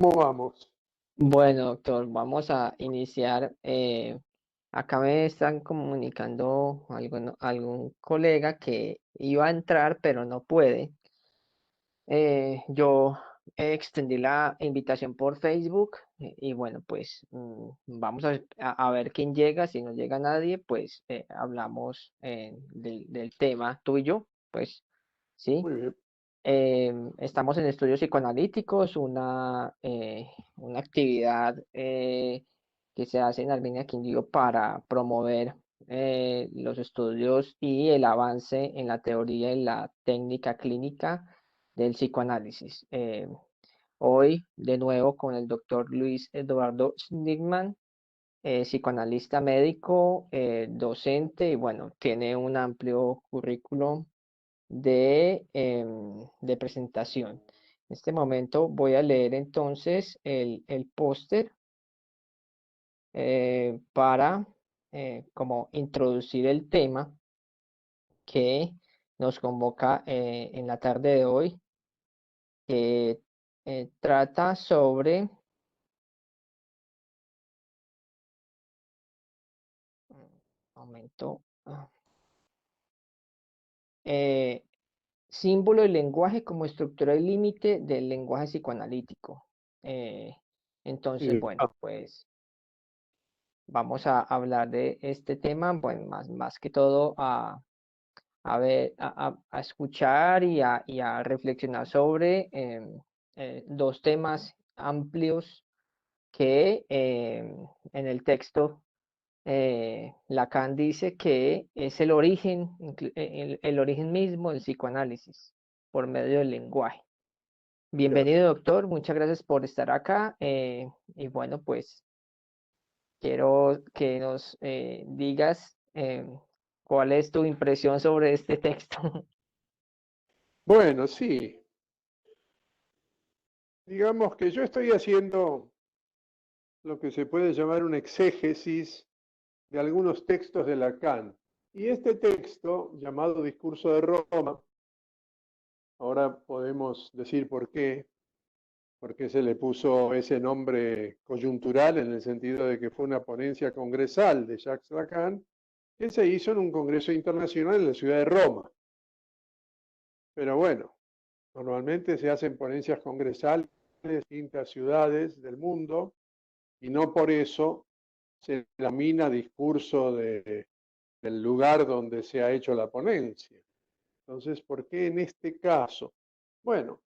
¿Cómo vamos? Bueno, doctor, vamos a iniciar. Acá me están comunicando algún colega que iba a entrar, pero no puede. Yo extendí la invitación por Facebook y bueno, pues vamos a ver quién llega. Si no llega nadie, pues hablamos del tema tuyo, pues sí. Muy bien. Estamos en estudios psicoanalíticos, una actividad que se hace en Armenia Quindío para promover los estudios y el avance en la teoría y la técnica clínica del psicoanálisis. Hoy, de nuevo, con el doctor Luis Eduardo Schnickman, psicoanalista médico, docente, y bueno, tiene un amplio currículo de presentación. En este momento voy a leer entonces el póster para como introducir el tema que nos convoca en la tarde de hoy, que trata sobre, momento, eh, símbolo y lenguaje como estructura y límite del lenguaje psicoanalítico. Eh, entonces, Sí. bueno, pues vamos a hablar de este tema, bueno, más que todo a ver, a escuchar y a reflexionar sobre dos temas amplios que en el texto Lacan dice que es el origen, el origen mismo del psicoanálisis por medio del lenguaje. Bienvenido, doctor, muchas gracias por estar acá y bueno, pues quiero que nos digas cuál es tu impresión sobre este texto. Bueno, sí. Digamos que yo estoy haciendo lo que se puede llamar un exégesis de algunos textos de Lacan. Y este texto, llamado Discurso de Roma, ahora podemos decir por qué se le puso ese nombre coyuntural en el sentido de que fue una ponencia congresal de Jacques Lacan, que se hizo en un congreso internacional en la ciudad de Roma. Pero bueno, normalmente se hacen ponencias congresales en distintas ciudades del mundo y no por eso se denomina discurso del lugar donde se ha hecho la ponencia. Entonces, ¿por qué en este caso? Bueno,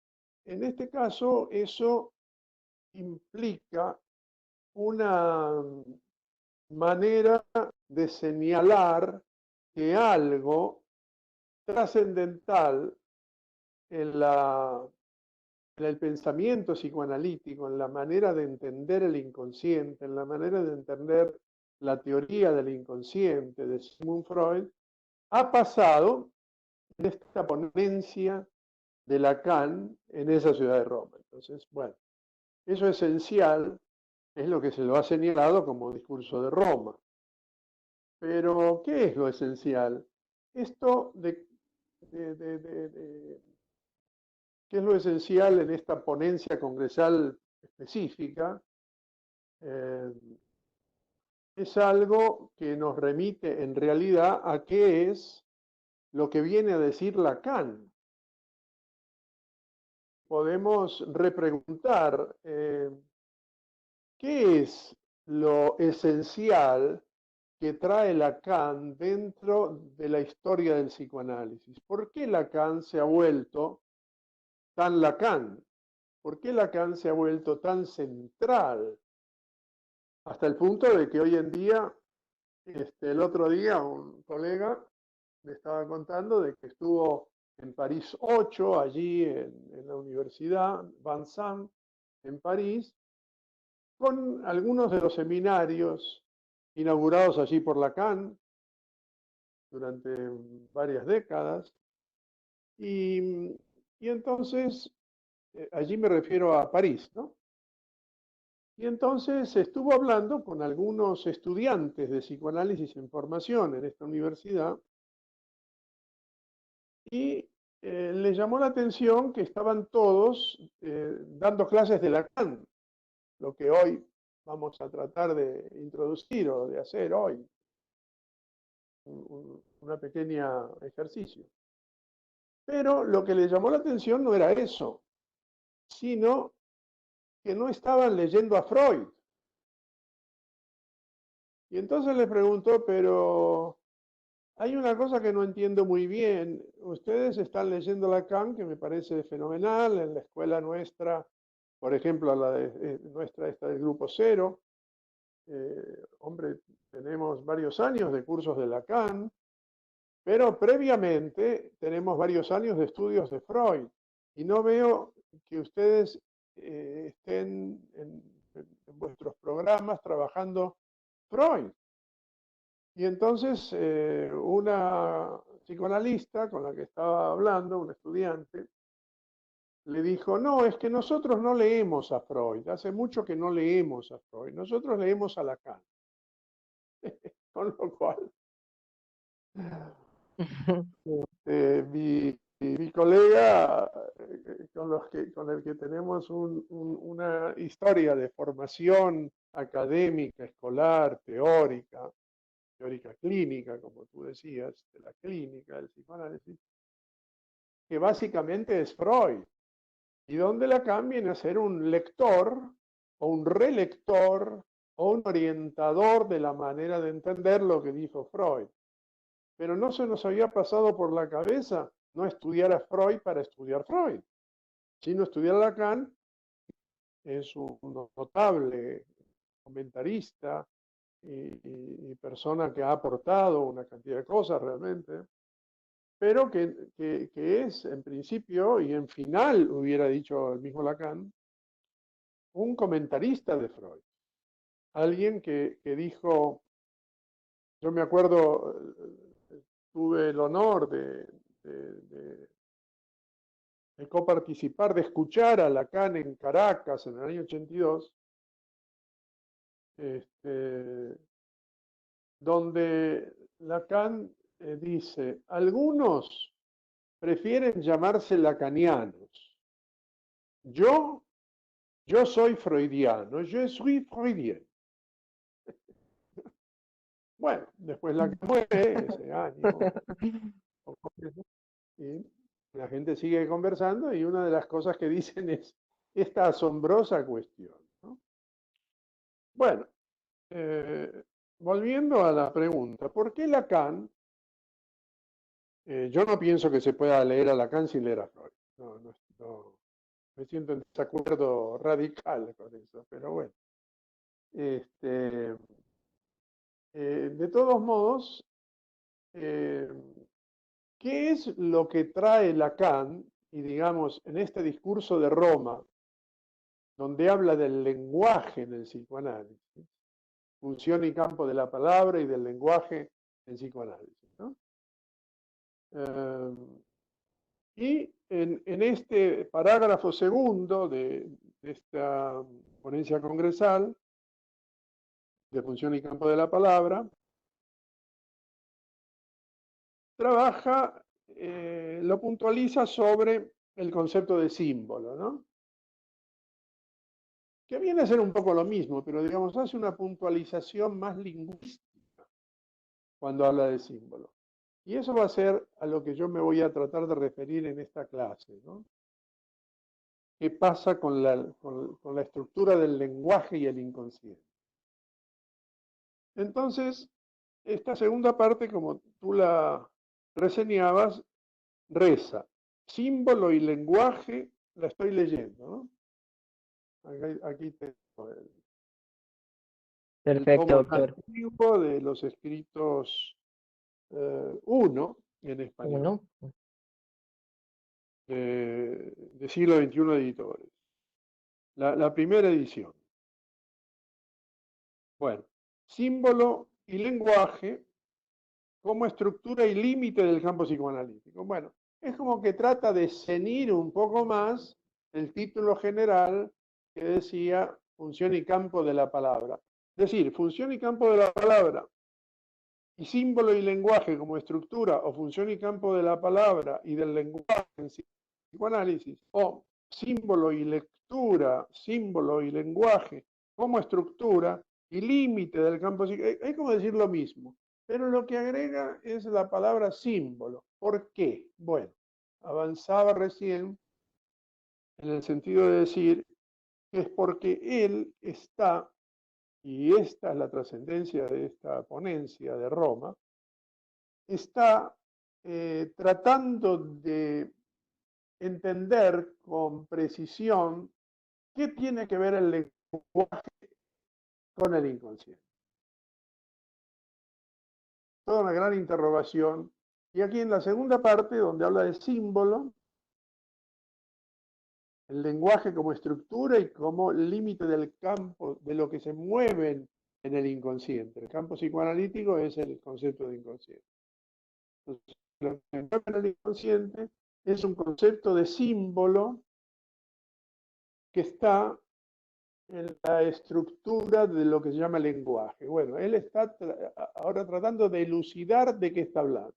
en este caso eso implica una manera de señalar que algo trascendental en en el pensamiento psicoanalítico, en la manera de entender el inconsciente, en la manera de entender la teoría del inconsciente de Sigmund Freud, ha pasado en esta ponencia de Lacan en esa ciudad de Roma. Entonces, bueno, eso esencial es lo que se lo ha señalado como discurso de Roma. Pero, ¿qué es lo esencial? Esto de ¿qué es lo esencial en esta ponencia congresal específica? Eh, es algo que nos remite en realidad a qué es lo que viene a decir Lacan. Podemos repreguntar qué es lo esencial que trae Lacan dentro de la historia del psicoanálisis. ¿Por qué Lacan se ha vuelto tan Lacan? ¿Por qué Lacan se ha vuelto tan central? Hasta el punto de que hoy en día, el otro día, un colega me estaba contando de que estuvo en París 8, allí en la Universidad Vincent, en París, con algunos de los seminarios inaugurados allí por Lacan durante varias décadas. Y, y entonces, allí me refiero a París, ¿no? Y entonces estuvo hablando con algunos estudiantes de psicoanálisis en formación en esta universidad y le llamó la atención que estaban todos dando clases de Lacan. lo que hoy vamos a tratar de introducir o de hacer hoy, una pequeña ejercicio. Pero lo que le llamó la atención no era eso, sino que no estaban leyendo a Freud. Y entonces le preguntó, pero hay una cosa que no entiendo muy bien. Ustedes están leyendo Lacan, que me parece fenomenal, en la escuela nuestra, por ejemplo, la de nuestra, esta del Grupo Cero. Hombre, tenemos varios años de cursos de Lacan, pero previamente tenemos varios años de estudios de Freud. Y no veo que ustedes estén en vuestros programas trabajando Freud. Y entonces una psicoanalista con la que estaba hablando, un estudiante, le dijo, no, es que nosotros no leemos a Freud, hace mucho que no leemos a Freud, nosotros leemos a Lacan. Con lo cual, mi colega con el que tenemos una historia de formación académica, escolar, teórica clínica, como tú decías, de la clínica, del psicoanálisis, que básicamente es Freud, y donde Lacan viene a ser un lector o un relector o un orientador de la manera de entender lo que dijo Freud. Pero no se nos había pasado por la cabeza no estudiar a Freud para estudiar Freud, sino estudiar a Lacan. Es un notable comentarista y persona que ha aportado una cantidad de cosas realmente, pero que es en principio y en final, hubiera dicho el mismo Lacan, un comentarista de Freud. Alguien que dijo, yo me acuerdo, tuve el honor de coparticipar, de escuchar a Lacan en Caracas en el año 82, donde Lacan dice, algunos prefieren llamarse lacanianos. Yo soy freudiano, je suis freudien. Bueno, después Lacan muere ese año, y la gente sigue conversando y una de las cosas que dicen es esta asombrosa cuestión, ¿no? Bueno, volviendo a la pregunta, ¿por qué Lacan? Yo no pienso que se pueda leer a Lacan sin leer a Freud. No, me siento en desacuerdo radical con eso, pero bueno. De todos modos, ¿qué es lo que trae Lacan? Y digamos, en este discurso de Roma, donde habla del lenguaje en el psicoanálisis, función y campo de la palabra y del lenguaje en psicoanálisis, ¿no? Y en este parágrafo segundo de esta ponencia congresal de función y campo de la palabra, trabaja, lo puntualiza sobre el concepto de símbolo, ¿no? Que viene a ser un poco lo mismo, pero digamos, hace una puntualización más lingüística cuando habla de símbolo. Y eso va a ser a lo que yo me voy a tratar de referir en esta clase, ¿no? ¿Qué pasa con la estructura del lenguaje y el inconsciente? Entonces, esta segunda parte, como tú la reseñabas, reza, símbolo y lenguaje, la estoy leyendo, ¿no? Aquí tengo el Perfecto, tomo doctor. antiguo de los escritos 1 en español, Uno. de siglo XXI editores. La primera edición. Bueno, símbolo y lenguaje como estructura y límite del campo psicoanalítico. Bueno, es como que trata de cenir un poco más el título general que decía función y campo de la palabra. Es decir, función y campo de la palabra y símbolo y lenguaje como estructura o función y campo de la palabra y del lenguaje en psicoanálisis, o símbolo y lectura, símbolo y lenguaje como estructura y límite del campo psíquico. Hay como decir lo mismo, pero lo que agrega es la palabra símbolo. ¿Por qué? Bueno, avanzaba recién en el sentido de decir que es porque él está, y esta es la trascendencia de esta ponencia de Roma, está tratando de entender con precisión qué tiene que ver el lenguaje con el inconsciente. Toda una gran interrogación. Y aquí en la segunda parte, donde habla de símbolo, el lenguaje como estructura y como límite del campo, de lo que se mueve en el inconsciente. El campo psicoanalítico es el concepto de inconsciente. Entonces, lo que se mueve en el inconsciente es un concepto de símbolo que está en la estructura de lo que se llama lenguaje. Bueno, él está ahora tratando de elucidar de qué está hablando.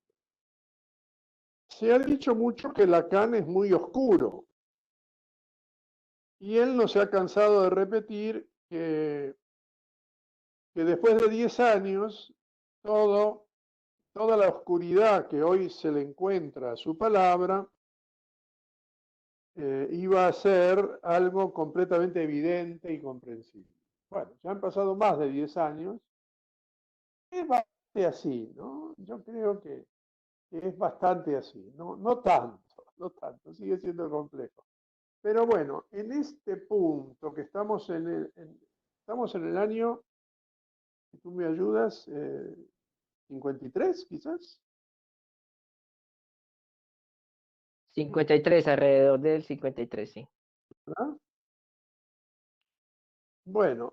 Se ha dicho mucho que Lacan es muy oscuro, y él no se ha cansado de repetir que después de 10 años, toda la oscuridad que hoy se le encuentra a su palabra, iba a ser algo completamente evidente y comprensible. Bueno, ya han pasado más de 10 años, es bastante así, ¿no? Yo creo que es bastante así, no tanto, sigue siendo complejo. Pero bueno, en este punto que estamos estamos en el año, si tú me ayudas, 53 quizás, 53, alrededor del 53, sí. ¿verdad? Bueno,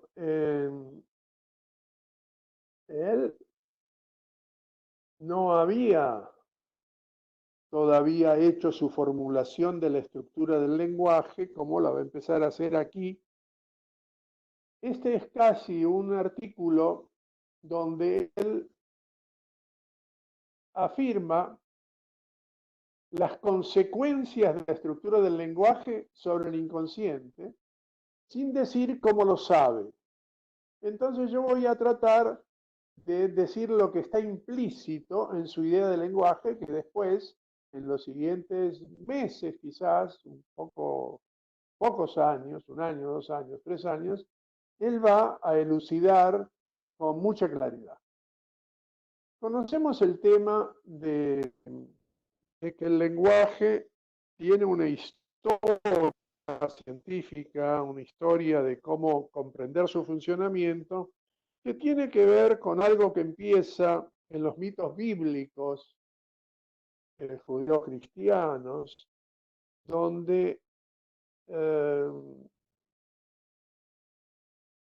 él no había todavía hecho su formulación de la estructura del lenguaje, como la va a empezar a hacer aquí. Este es casi un artículo donde él afirma las consecuencias de la estructura del lenguaje sobre el inconsciente, sin decir cómo lo sabe. Entonces yo voy a tratar de decir lo que está implícito en su idea de lenguaje, que después, en los siguientes meses, quizás, pocos años, 1 año, 2 años, 3 años, él va a elucidar con mucha claridad. Conocemos el tema de que el lenguaje tiene una historia científica, una historia de cómo comprender su funcionamiento, que tiene que ver con algo que empieza en los mitos bíblicos, judío-cristianos, donde,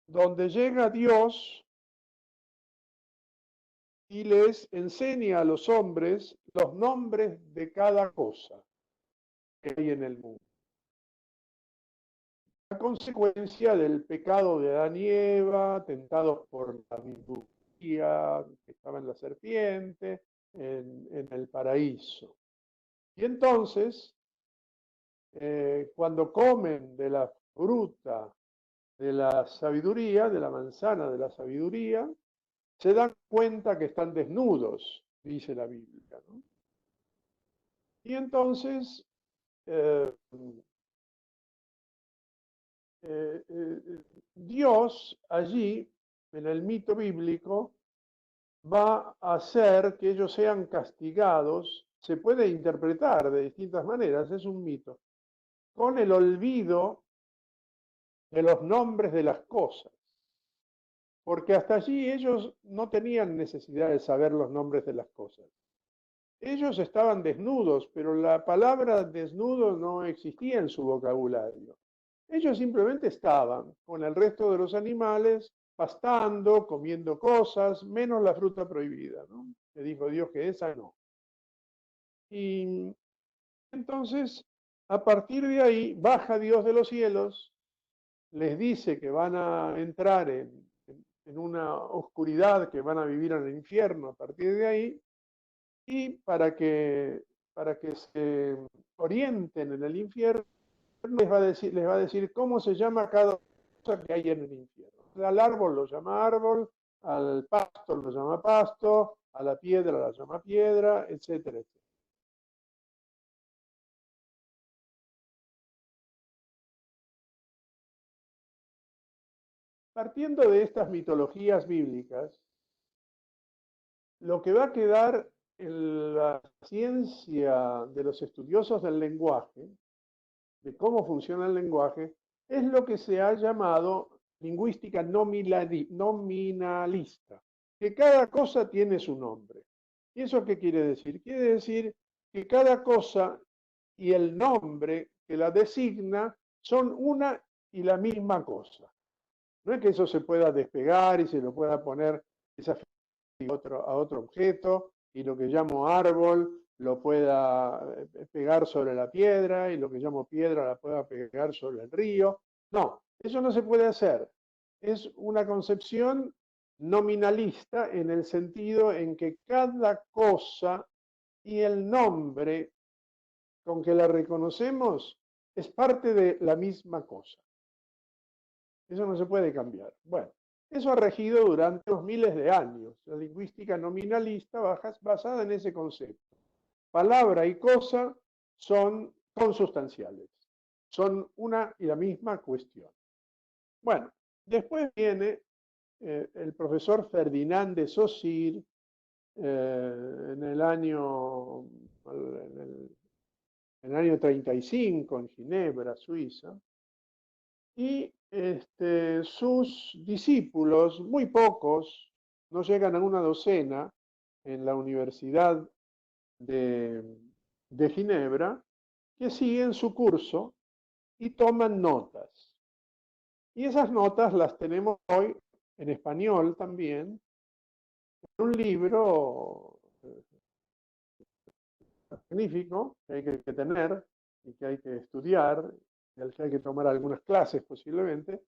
donde llega Dios y les enseña a los hombres los nombres de cada cosa que hay en el mundo. La consecuencia del pecado de Adán y Eva, tentados por la sabiduría que estaba en la serpiente, en el paraíso. Y entonces, cuando comen de la fruta de la sabiduría, de la manzana de la sabiduría, se dan cuenta que están desnudos, dice la Biblia, ¿no? Y entonces, Dios allí, en el mito bíblico, va a hacer que ellos sean castigados. Se puede interpretar de distintas maneras, es un mito, con el olvido de los nombres de las cosas. Porque hasta allí ellos no tenían necesidad de saber los nombres de las cosas. Ellos estaban desnudos, pero la palabra desnudo no existía en su vocabulario. Ellos simplemente estaban con el resto de los animales pastando, comiendo cosas, menos la fruta prohibida, ¿no? Le dijo Dios que esa no. Y entonces, a partir de ahí, baja Dios de los cielos, les dice que van a entrar en una oscuridad, que van a vivir en el infierno a partir de ahí, y para que se orienten en el infierno, les va a decir cómo se llama cada cosa que hay en el infierno. al árbol lo llama árbol, al pasto lo llama pasto, a la piedra la llama piedra, etcétera, etcétera. Partiendo de estas mitologías bíblicas, lo que va a quedar en la ciencia de los estudiosos del lenguaje, de cómo funciona el lenguaje, es lo que se ha llamado lingüística nominalista, que cada cosa tiene su nombre. ¿Y eso qué quiere decir? Quiere decir que cada cosa y el nombre que la designa son una y la misma cosa. No es que eso se pueda despegar y se lo pueda poner esa a otro objeto y lo que llamo árbol lo pueda pegar sobre la piedra y lo que llamo piedra la pueda pegar sobre el río. No, eso no se puede hacer. Es una concepción nominalista en el sentido en que cada cosa y el nombre con que la reconocemos es parte de la misma cosa. Eso no se puede cambiar. Bueno, eso ha regido durante los miles de años. La lingüística nominalista basada en ese concepto. Palabra y cosa son consustanciales. Son una y la misma cuestión. Bueno, después viene el profesor Ferdinand de Saussure en el año 35 en Ginebra, Suiza, y sus discípulos, muy pocos, no llegan a una docena en la Universidad de Ginebra, que siguen su curso y toman notas. Y esas notas las tenemos hoy en español también, en un libro magnífico que hay que tener y que hay que estudiar, y al que hay que tomar algunas clases posiblemente,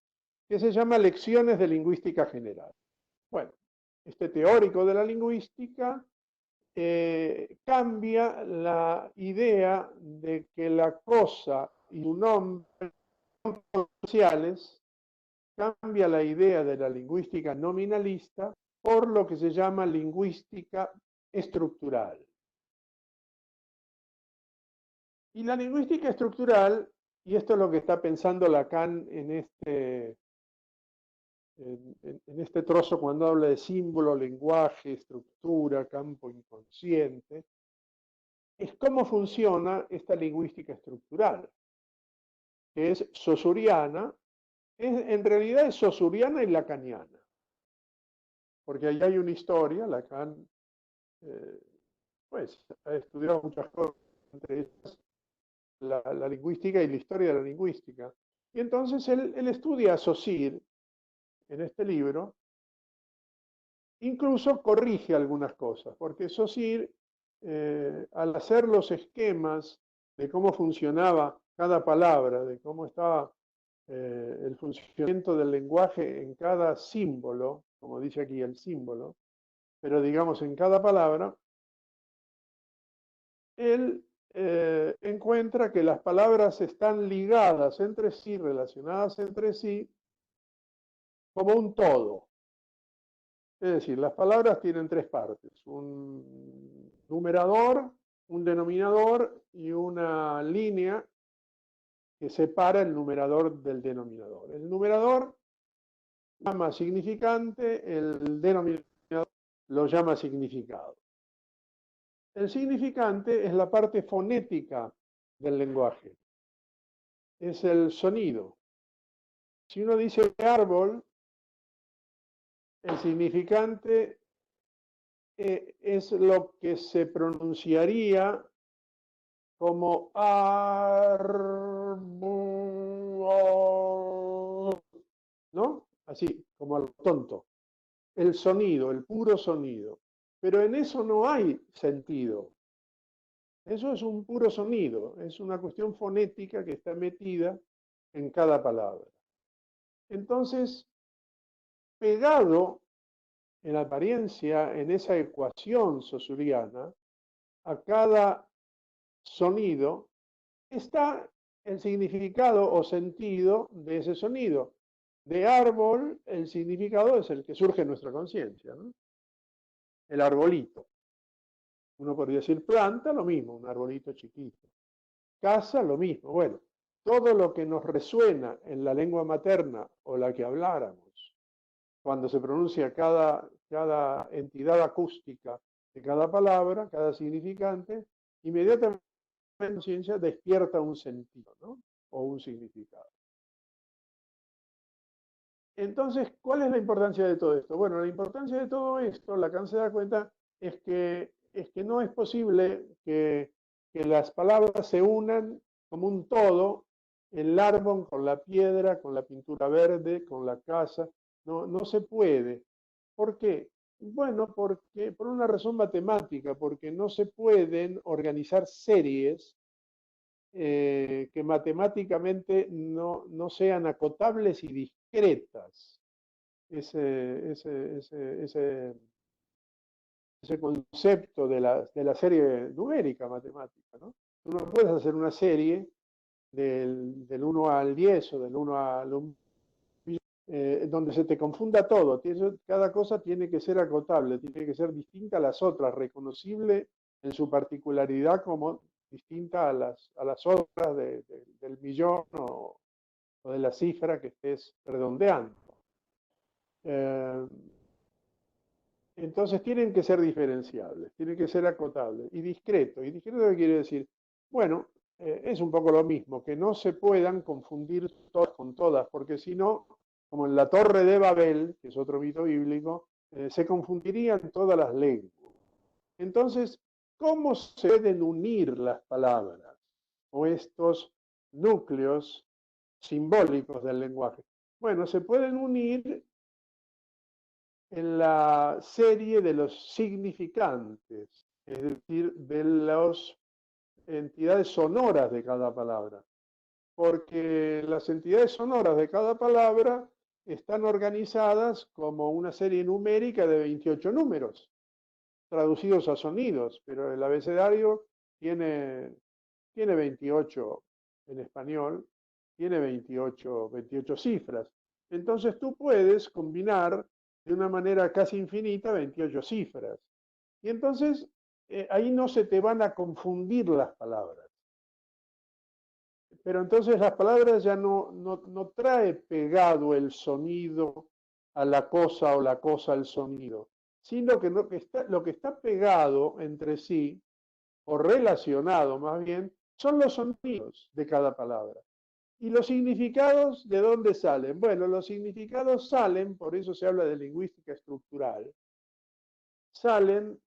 que se llama Lecciones de Lingüística General. Bueno, este teórico de la lingüística cambia la idea de que la cosa y su nombre son potenciales, cambia la idea de la lingüística nominalista por lo que se llama lingüística estructural. Y la lingüística estructural, y esto es lo que está pensando Lacan en este trozo cuando habla de símbolo, lenguaje, estructura, campo inconsciente, es cómo funciona esta lingüística estructural, que es saussuriana, en realidad es saussuriana y lacaniana, porque ahí hay una historia. Lacan pues ha estudiado muchas cosas, entre ellas la lingüística y la historia de la lingüística. Y entonces él estudia a Saussure en este libro, incluso corrige algunas cosas, porque Saussure, al hacer los esquemas de cómo funcionaba cada palabra, de cómo estaba el funcionamiento del lenguaje en cada símbolo, como dice aquí el símbolo, pero digamos en cada palabra, él encuentra que las palabras están ligadas entre sí, relacionadas entre sí, como un todo. Es decir, las palabras tienen tres partes: un numerador, un denominador y una línea que separa el numerador del denominador. El numerador lo llama significante, el denominador lo llama significado. El significante es la parte fonética del lenguaje, es el sonido. Si uno dice árbol, el significante es lo que se pronunciaría como árbol, ¿no? Así, como al tonto. El sonido, el puro sonido. Pero en eso no hay sentido. Eso es un puro sonido, es una cuestión fonética que está metida en cada palabra. Entonces, pegado en apariencia en esa ecuación saussuriana, a cada sonido está el significado o sentido de ese sonido. de árbol, el significado es el que surge en nuestra conciencia, ¿no? El arbolito. Uno podría decir planta, lo mismo, un arbolito chiquito. Casa, lo mismo. Bueno, todo lo que nos resuena en la lengua materna o la que habláramos, cuando se pronuncia cada entidad acústica de cada palabra, cada significante, inmediatamente la conciencia despierta un sentido, ¿no? O un significado. Entonces, ¿cuál es la importancia de todo esto? Bueno, la importancia de todo esto, Lacan se da cuenta, es que no es posible que las palabras se unan como un todo, el árbol con la piedra, con la pintura verde, con la casa. No, no se puede. ¿Por qué? Bueno, porque por una razón matemática, porque no se pueden organizar series que matemáticamente no sean acotables y discretas. Ese concepto de la serie numérica matemática, ¿no? Tú no puedes hacer una serie del 1 al 10 o del 1 al 1, donde se te confunda todo. Cada cosa tiene que ser acotable, tiene que ser distinta a las otras, reconocible en su particularidad como distinta a las otras del millón o de la cifra que estés redondeando. Entonces tienen que ser diferenciables, tienen que ser acotables y discretos. ¿Y discreto qué quiere decir? Bueno, es un poco lo mismo, que no se puedan confundir todas con todas, porque si no, como en la Torre de Babel, que es otro mito bíblico, se confundirían todas las lenguas. Entonces, ¿cómo se pueden unir las palabras o estos núcleos simbólicos del lenguaje? Bueno, se pueden unir en la serie de los significantes, es decir, de las entidades sonoras de cada palabra, porque las entidades sonoras de cada palabra están organizadas como una serie numérica de 28 números, traducidos a sonidos, pero el abecedario tiene 28 en español, tiene 28 cifras. Entonces tú puedes combinar de una manera casi infinita 28 cifras. Y entonces ahí no se te van a confundir las palabras. Pero entonces las palabras ya no trae pegado el sonido a la cosa o la cosa al sonido, sino que lo que está pegado entre sí, o relacionado más bien, son los sonidos de cada palabra. ¿Y los significados de dónde salen? Bueno, los significados salen, por eso se habla de lingüística estructural, salen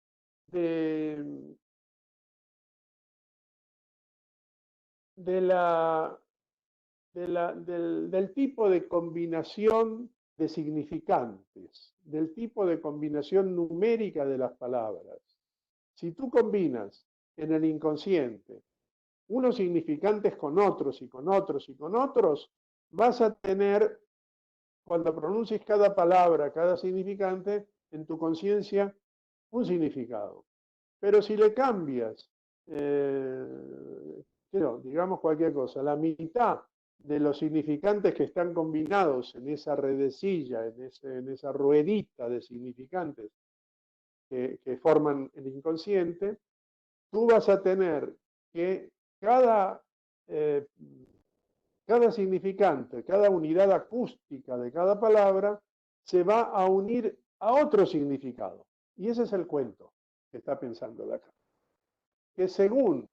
de, de la, del tipo de combinación de significantes, del tipo de combinación numérica de las palabras. Si tú combinas en el inconsciente unos significantes con otros y con otros y con otros, vas a tener, cuando pronuncies cada palabra, cada significante, en tu conciencia un significado. Pero si le cambias, digamos cualquier cosa, la mitad de los significantes que están combinados en esa redecilla, en esa ruedita de significantes que forman el inconsciente, tú vas a tener que cada, eh, cada significante, cada unidad acústica de cada palabra se va a unir a otro significado. Y ese es el cuento que está pensando Lacan. Que según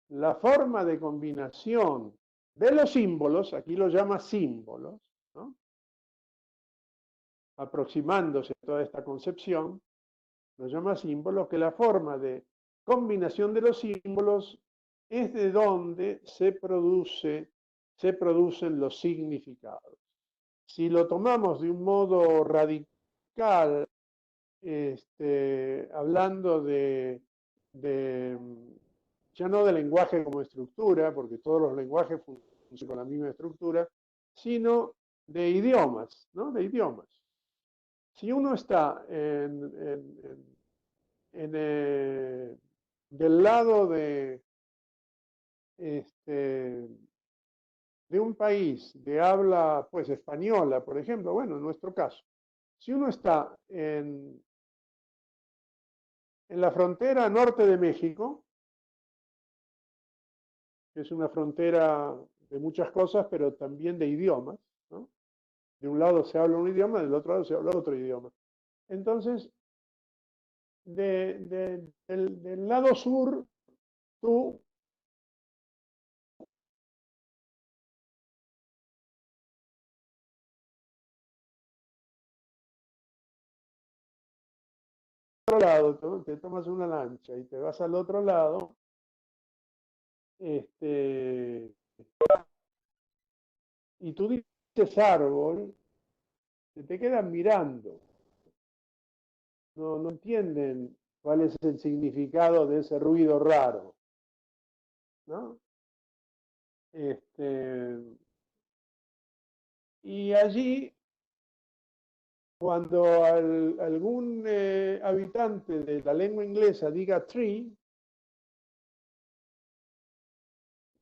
la forma de combinación de los símbolos, aquí lo llama símbolos, ¿no? Aproximándose a toda esta concepción, lo llama símbolos, que la forma de combinación de los símbolos es de donde se producen los significados. Si lo tomamos de un modo radical, hablando ya no de lenguaje como estructura, porque todos los lenguajes funcionan con la misma estructura, sino de idiomas, ¿no? De idiomas. Si uno está del lado de, de un país de habla pues española, por ejemplo, bueno, en nuestro caso, si uno está en la frontera norte de México, que es una frontera de muchas cosas, pero también de idiomas, ¿no? De un lado se habla un idioma, del otro lado se habla otro idioma. Entonces, del lado sur, tú al otro lado, te tomas una lancha y te vas al otro lado, este, y tú dices árbol, te quedan mirando, no entienden cuál es el significado de ese ruido raro, ¿no? Este, y allí, cuando algún habitante de la lengua inglesa diga tree,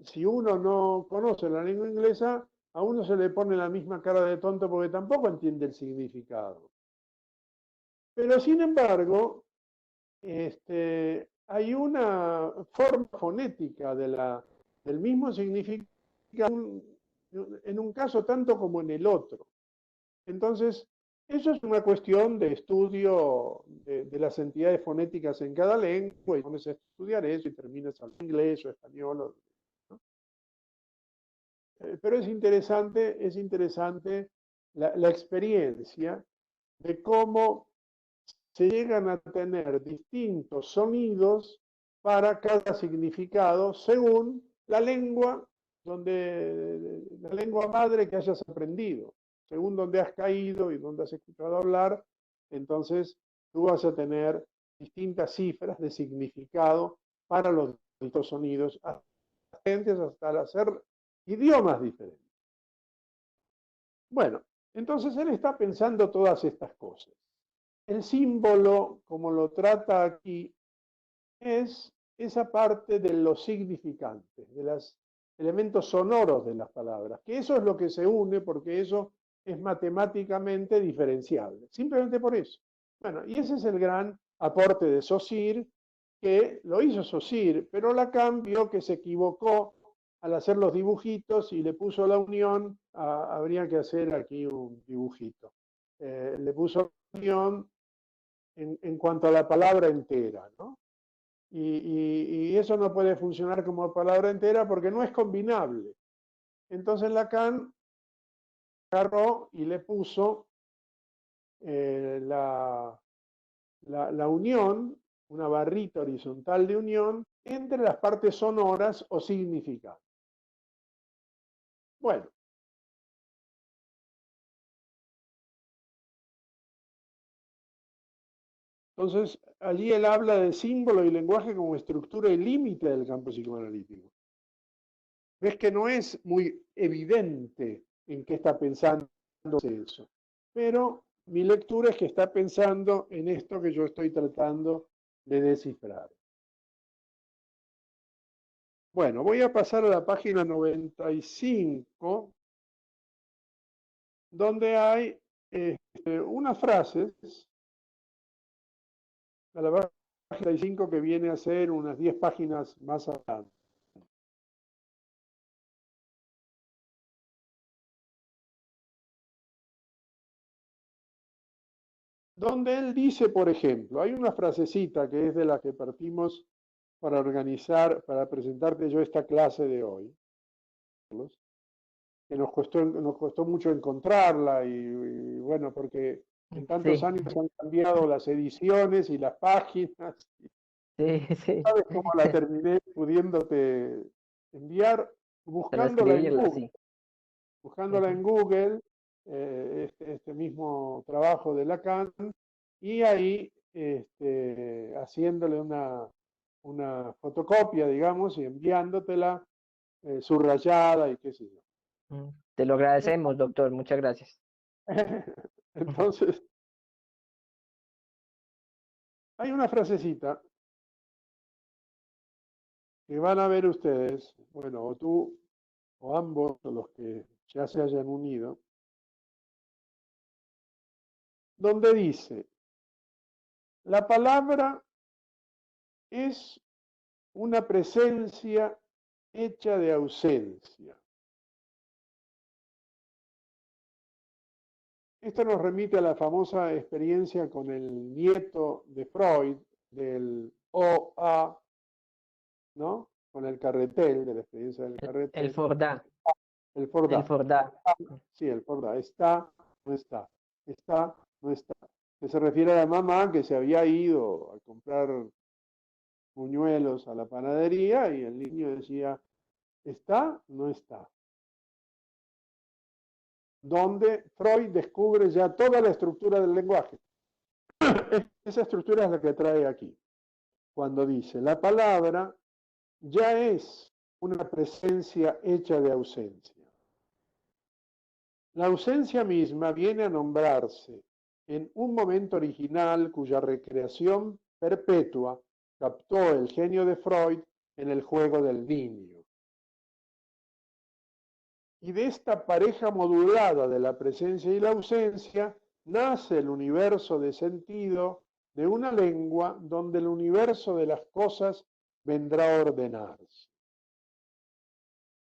si uno no conoce la lengua inglesa, a uno se le pone la misma cara de tonto porque tampoco entiende el significado. Pero sin embargo, hay una forma fonética del mismo significado en un caso tanto como en el otro. Entonces, eso es una cuestión de estudio de las entidades fonéticas en cada lengua, y pones a estudiar eso y terminas hablando inglés o español. ¿No? Pero es interesante la experiencia de cómo se llegan a tener distintos sonidos para cada significado según la lengua madre que hayas aprendido, según donde has caído y donde has escuchado hablar, entonces tú vas a tener distintas cifras de significado para los distintos sonidos, hasta al hacer idiomas diferentes. Bueno, entonces él está pensando todas estas cosas. El símbolo, como lo trata aquí, es esa parte de los significantes, de los elementos sonoros de las palabras, que eso es lo que se une porque eso es matemáticamente diferenciable, simplemente por eso. Bueno, y ese es el gran aporte de Saussure, que lo hizo Saussure, pero Lacan vio que se equivocó al hacer los dibujitos y le puso la unión, habría que hacer aquí un dibujito. Le puso la unión en cuanto a la palabra entera, ¿no? Y eso no puede funcionar como palabra entera porque no es combinable. Entonces Lacan agarró y le puso la unión, una barrita horizontal de unión entre las partes sonoras o significantes. Bueno, entonces allí él habla de símbolo y lenguaje como estructura y límite del campo psicoanalítico. Ves que no es muy evidente en qué está pensando eso, pero mi lectura es que está pensando en esto que yo estoy tratando de descifrar. Bueno, voy a pasar a la página 95, donde hay unas frases, a la página 95 que viene a ser unas 10 páginas más adelante. Donde él dice, por ejemplo, hay una frasecita que es de la que partimos para organizar, para presentarte yo esta clase de hoy, que nos costó mucho encontrarla y bueno, porque en tantos Sí, años han cambiado las ediciones y las páginas. sí, sí. ¿Sabes cómo la terminé pudiéndote enviar? Para Buscándola en escribirla, Google. sí. Buscándola Ujú. en Google, este mismo trabajo de Lacan, y ahí haciéndole una fotocopia, digamos, y enviándotela subrayada y qué sé yo. Te lo agradecemos, doctor. Muchas gracias. Entonces, hay una frasecita que van a ver ustedes, bueno, o tú o ambos, o los que ya se hayan unido, donde dice, la palabra es una presencia hecha de ausencia. Esto nos remite a la famosa experiencia con el nieto de Freud, del OA, ¿no? Con el carretel, de la experiencia del El carretel. Fordá, El el Fordá. Fordá. Sí, el Fordá. Está, no está. Está, no está. Que se refiere a la mamá que se había ido a comprar buñuelos a la panadería y el niño decía, ¿está? No está. Donde Freud descubre ya toda la estructura del lenguaje. Esa estructura es la que trae aquí. Cuando dice, la palabra ya es una presencia hecha de ausencia. La ausencia misma viene a nombrarse en un momento original cuya recreación perpetua captó el genio de Freud en el juego del niño. Y de esta pareja modulada de la presencia y la ausencia nace el universo de sentido de una lengua donde el universo de las cosas vendrá a ordenarse.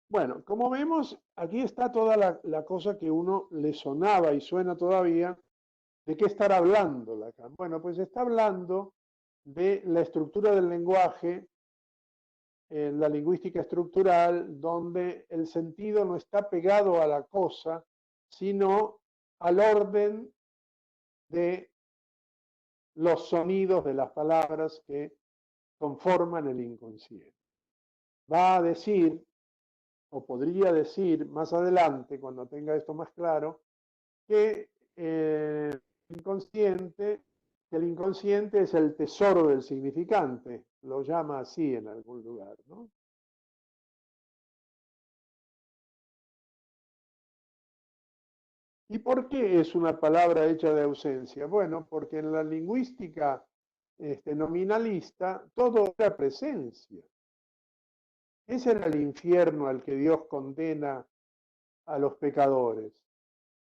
Bueno, como vemos, aquí está toda la cosa que uno le sonaba y suena todavía. ¿De qué estará hablando Lacan? Bueno, pues está hablando de la estructura del lenguaje, la lingüística estructural, donde el sentido no está pegado a la cosa, sino al orden de los sonidos de las palabras que conforman el inconsciente. Va a decir, o podría decir más adelante, cuando tenga esto más claro, que inconsciente, que el inconsciente es el tesoro del significante, lo llama así en algún lugar, ¿no? ¿Y por qué es una palabra hecha de ausencia? Bueno, porque en la lingüística nominalista todo era presencia. Ese era el infierno al que Dios condena a los pecadores,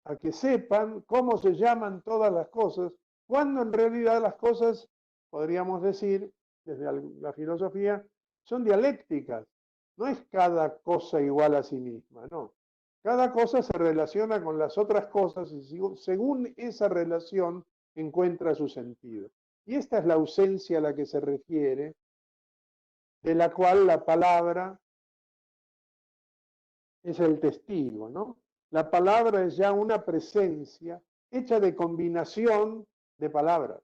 a que sepan cómo se llaman todas las cosas, cuando en realidad las cosas, podríamos decir, desde la filosofía, son dialécticas. No es cada cosa igual a sí misma, no. Cada cosa se relaciona con las otras cosas y según esa relación encuentra su sentido. Y esta es la ausencia a la que se refiere, de la cual la palabra es el testigo, ¿no? La palabra es ya una presencia hecha de combinación de palabras.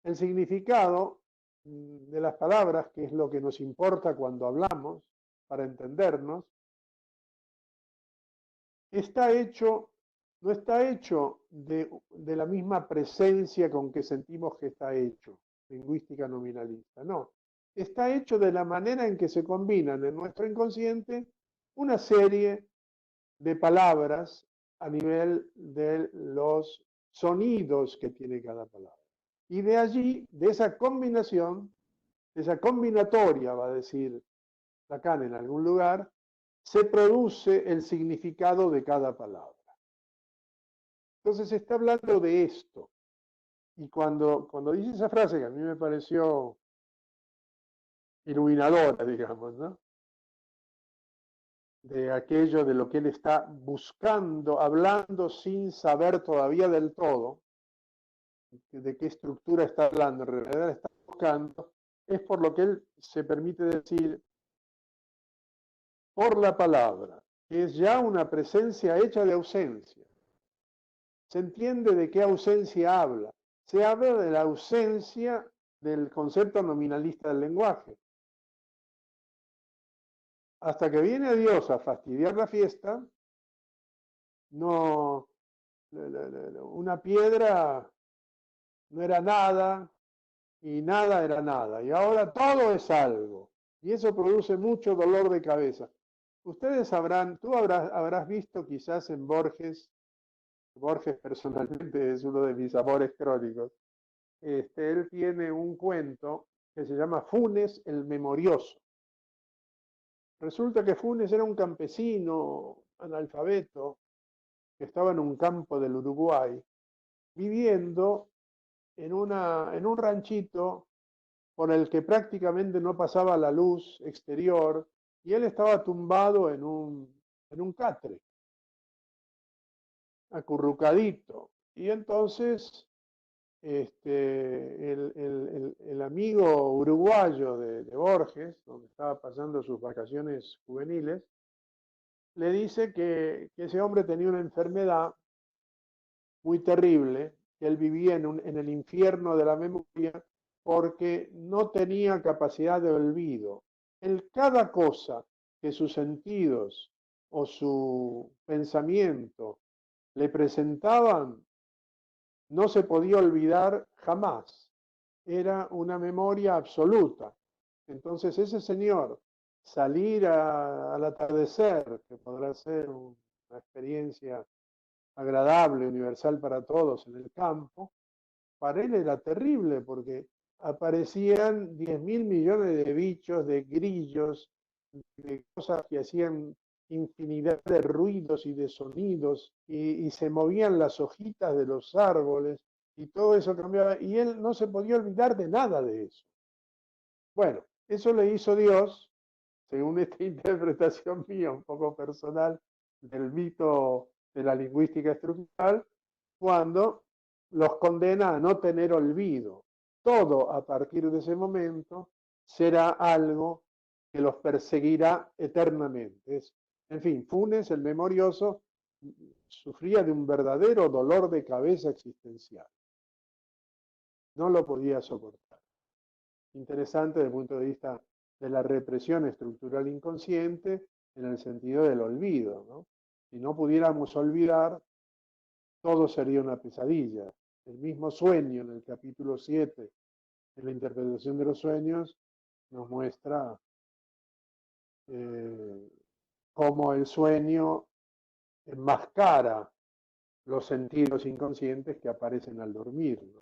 El significado de las palabras, que es lo que nos importa cuando hablamos, para entendernos, está hecho, no está hecho de la misma presencia con que sentimos que está hecho, lingüística nominalista, no. Está hecho de la manera en que se combinan en nuestro inconsciente una serie de palabras a nivel de los sonidos que tiene cada palabra. Y de allí, de esa combinación, de esa combinatoria, va a decir Lacan en algún lugar, se produce el significado de cada palabra. Entonces se está hablando de esto. Y cuando dice esa frase, que a mí me pareció iluminadora, digamos, ¿no? De aquello de lo que él está buscando, hablando sin saber todavía del todo de qué estructura está hablando, en realidad está buscando, es por lo que él se permite decir por la palabra, que es ya una presencia hecha de ausencia. Se entiende de qué ausencia habla. Se habla de la ausencia del concepto nominalista del lenguaje. Hasta que viene Dios a fastidiar la fiesta, no, una piedra no era nada y nada era nada. Y ahora todo es algo. Y eso produce mucho dolor de cabeza. Ustedes sabrán, tú habrás visto quizás en Borges, Borges personalmente es uno de mis amores crónicos, él tiene un cuento que se llama Funes el Memorioso. Resulta que Funes era un campesino analfabeto que estaba en un campo del Uruguay, viviendo en un ranchito por el que prácticamente no pasaba la luz exterior, y él estaba tumbado en un catre, acurrucadito. Y entonces el amigo uruguayo de Borges, donde estaba pasando sus vacaciones juveniles, le dice que ese hombre tenía una enfermedad muy terrible, que él vivía en el infierno de la memoria porque no tenía capacidad de olvido. En cada cosa que sus sentidos o su pensamiento le presentaban, no se podía olvidar jamás. Era una memoria absoluta. Entonces ese señor salir al atardecer, que podrá ser una experiencia agradable, universal para todos en el campo, para él era terrible porque aparecían 10.000 millones de bichos, de grillos, de cosas que hacían infinidad de ruidos y de sonidos, y se movían las hojitas de los árboles, y todo eso cambiaba, y él no se podía olvidar de nada de eso. Bueno, eso le hizo Dios, según esta interpretación mía, un poco personal, del mito de la lingüística estructural, cuando los condena a no tener olvido. Todo a partir de ese momento será algo que los perseguirá eternamente. En fin, Funes, el memorioso, sufría de un verdadero dolor de cabeza existencial. No lo podía soportar. Interesante desde el punto de vista de la represión estructural inconsciente en el sentido del olvido, ¿no? Si no pudiéramos olvidar, todo sería una pesadilla. El mismo sueño en el capítulo 7, en la interpretación de los sueños, nos muestra cómo el sueño enmascara los sentidos inconscientes que aparecen al dormir, ¿no?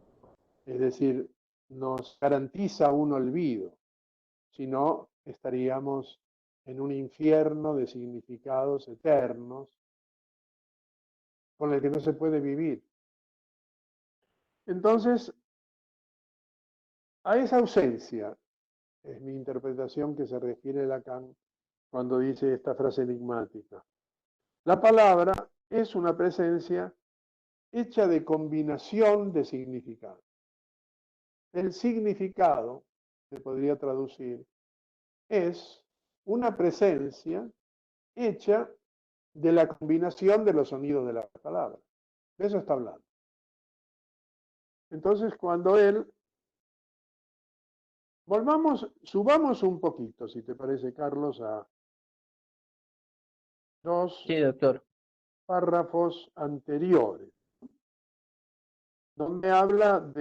Es decir, nos garantiza un olvido, si no estaríamos en un infierno de significados eternos con el que no se puede vivir. Entonces, a esa ausencia es mi interpretación que se refiere Lacan cuando dice esta frase enigmática. La palabra es una presencia hecha de combinación de significados. El significado, se podría traducir, es una presencia hecha de la combinación de los sonidos de la palabra. De eso está hablando. Entonces, cuando él, subamos un poquito, si te parece, Carlos, a dos Sí, doctor. párrafos anteriores, donde habla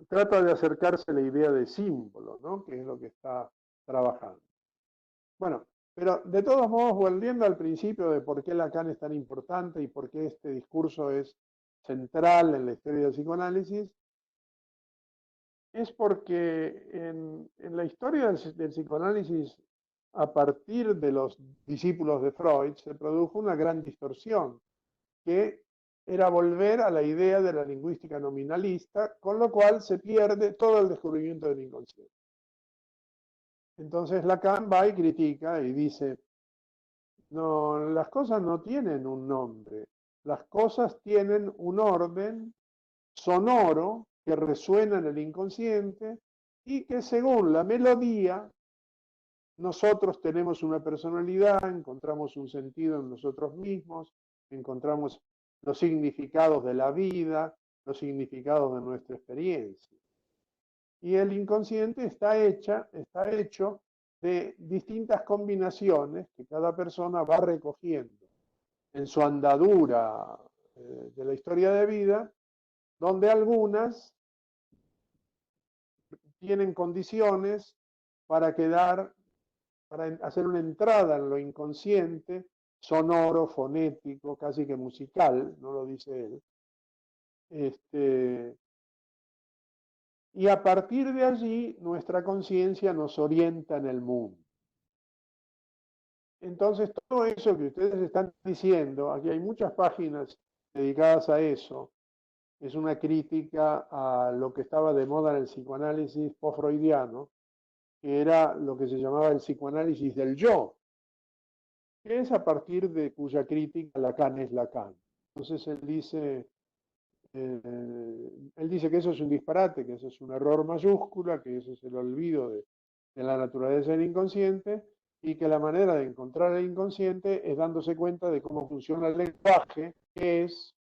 trata de acercarse a la idea de símbolo, ¿no? Que es lo que está trabajando. Bueno, pero de todos modos, volviendo al principio de por qué Lacan es tan importante y por qué este discurso es central en la historia del psicoanálisis, es porque en la historia del psicoanálisis, a partir de los discípulos de Freud, se produjo una gran distorsión, que era volver a la idea de la lingüística nominalista, con lo cual se pierde todo el descubrimiento del inconsciente. Entonces Lacan va y critica y dice, no, las cosas no tienen un nombre, las cosas tienen un orden sonoro que resuena en el inconsciente y que según la melodía nosotros tenemos una personalidad, encontramos un sentido en nosotros mismos, encontramos los significados de la vida, los significados de nuestra experiencia. Y el inconsciente está hecho de distintas combinaciones que cada persona va recogiendo en su andadura de la historia de vida, donde algunas tienen condiciones para para hacer una entrada en lo inconsciente, sonoro, fonético, casi que musical, no lo dice él. Y a partir de allí nuestra conciencia nos orienta en el mundo. Entonces, todo eso que ustedes están diciendo, aquí hay muchas páginas dedicadas a eso, es una crítica a lo que estaba de moda en el psicoanálisis post-freudiano, que era lo que se llamaba el psicoanálisis del yo, que es a partir de cuya crítica Lacan es Lacan. Entonces él dice que eso es un disparate, que eso es un error mayúscula, que eso es el olvido de la naturaleza del inconsciente y que la manera de encontrar el inconsciente es dándose cuenta de cómo funciona el lenguaje, que es